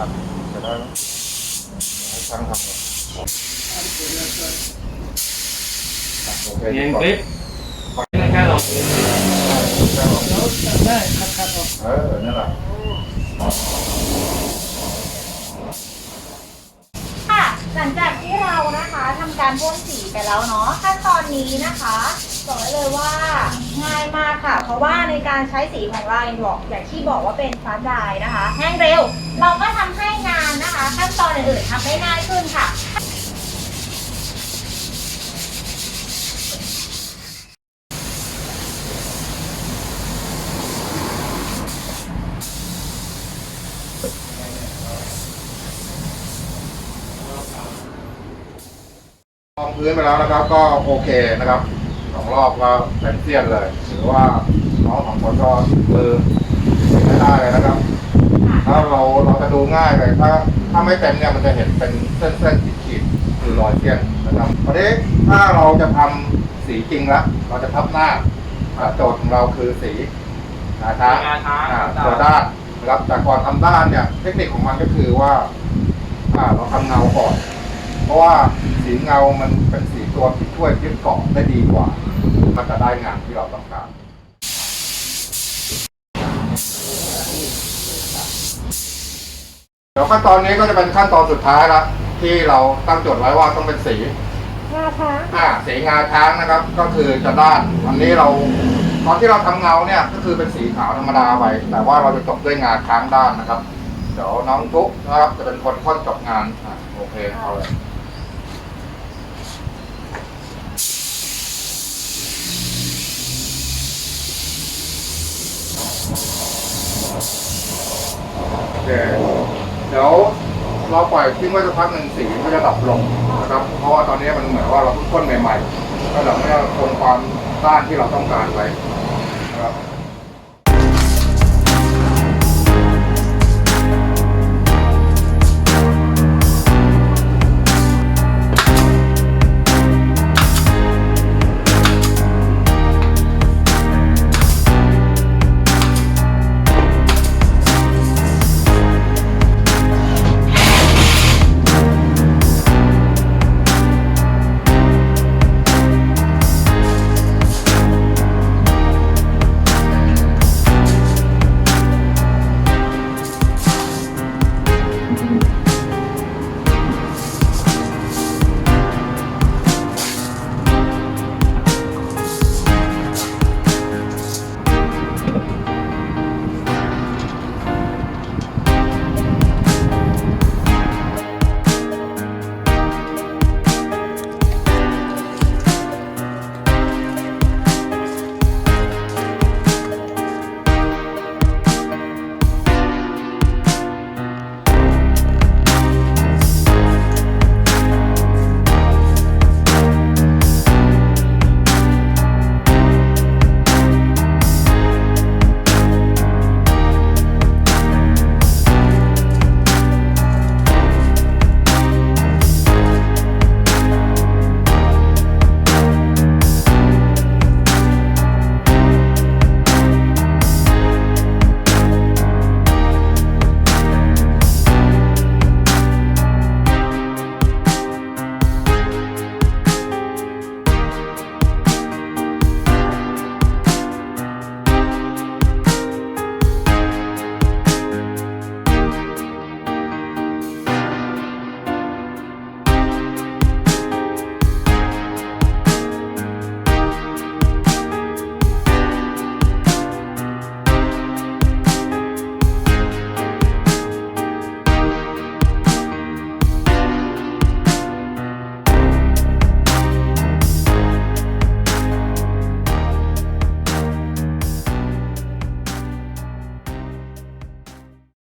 อัดจะได้ให้ช่างทำโอเค เนียนคลิปแค่ลง ได้คัดออก นั่นแหละ ค่ะหลังจากที่เรานะคะทำการพ่นสีไปแล้วเนาะขั้นตอนนี้นะคะบอกไว้เลยว่าง่ายมากค่ะ เพราะว่าในการใช้สีของเราอย่างที่บอกว่าเป็นฟาสต์ไดร์นะคะแห้งเร็วเราก็ทำให้งานนะคะ ขั้นตอนอื่นๆทำได้ง่ายขึ้นค่ะ ลองพื้นไปแล้วนะครับก็โอเคนะครับ2 รอบก็เต็มเสี้ยนเลยหรือว่าน้อง2 คนก็มือไม่ได้เลยนะครับถ้าเราจะดูง่ายเลยถ้าไม่เต็มเนี่ยมันจะเห็นเป็นเส้นขีดๆคือรอยเสี้ยนนะครับทีนี้ถ้าเราจะทำสีจริงแล้วเราจะทับหน้าโจทย์ของเราคือสีงาช้างตัวด้านนะครับแต่ก่อนทำด้านเนี่ยเทคนิคของมันก็คือว่าเราทำเงาก่อนเพราะว่าสีเงามันเป็นสีตัวที่ช่วยยึดเกาะได้ดีกว่ามันจะได้งานที่เราต้องการเดี๋ยวขั้นตอนนี้ก็จะเป็นขั้นตอนสุดท้ายละที่เราตั้งโจทย์ไว้ว่าต้องเป็นสีงาช้างสีงาช้างนะครับ ก็คือจะด้านวันนี้เราตอนที่เราทำเงาเนี่ยก็คือเป็นสีขาวธรรมดาไปแต่ว่าเราจะจบด้วยงาช้างด้านนะครับเดี๋ยวน้องทุกนะครับจะเป็นคนค่อนจบงานโอเคเอาเลยโอเคเดี๋ยวเราปล่อยทิ้งไว้สักพักหนึ่งสีก็จะดับลงนะครับเพราะว่าตอนนี้มันเหมือนว่าเราเพิ่งพ่นใหม่ๆก็เราไม่ได้คงความด้านที่เราต้องการไว้นะครับ